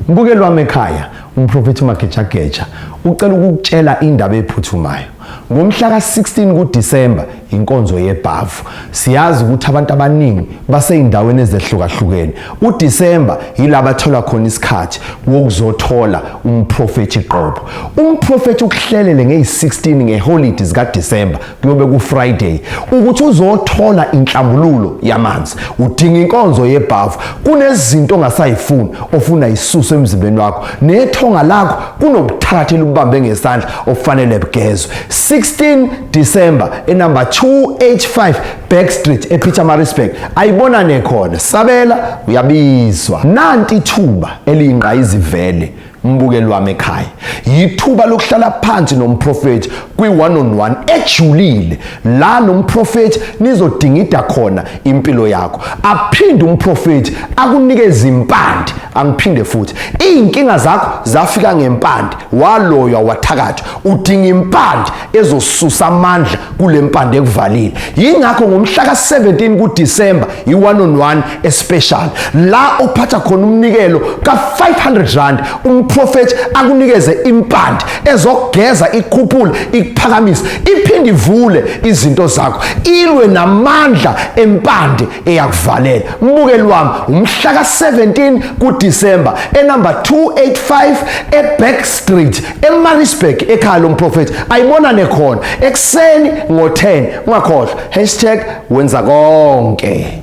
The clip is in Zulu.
Mbukeli wami ekhaya, umprofethi uMagechagecha ucela ukukutshela indaba ephuthumayo. Ngomhla ka-16 kuDisemba inkonzo yebhavu. Siyazi ukuthi abantu abaningi baseyindaweni ezehlukahlukene. UDisemba yilabo abathola khona isikhathi wokuzothola umprofethi qobo. Umprofethi ukuhlelele nge-16 ngeholiday zikaDisemba kuyobe ku-Friday ukuthi uzothola inhlambululo yamanzi. Udinga inkonzo yebhavu. Kunezinto ongasayifuni ofuna isuse emzimbeni wakho. Nethonga lakho kunobuthakathi elubambe ngesandla ofanele bugezwe. 16 December number 285 Back Street ePietermaritzburg. Ayibona nekhona. Sabela uyabizwa. Nanti ithuba eliyingqayizivele mbukeli wami ekhaya. Yithuba lokuhlala phansi nomprofethi kwi-1-on-1 ejulile. La nomprofethi nizodingida khona impilo yakho. Aphinde umprofethi akunikeze impande. Angiphinde futhi. Inkinga zakho zafika ngempande. Waloywa wathakathwa. Udinga impande ezosusa amandla kule mpande ekuvalile. Yingakho ngomhla ka-17 kuDisemba i-1-on-1 especial. La uphatha khona umnikelo ka-500 umprofethi akunikeze impande ezogeza ikhuphula ikuphakamisa iphinde ivule izinto zakho ilwe namandla empande eyakuvalela. Mbukeli wami umhla ka-17 kuDisemba number 285 eBack Street eMaritzburg ekhaya lomprofethi. Ayibona nekhona ekuseni ngo-10 ungakhohlwa #wenza konke.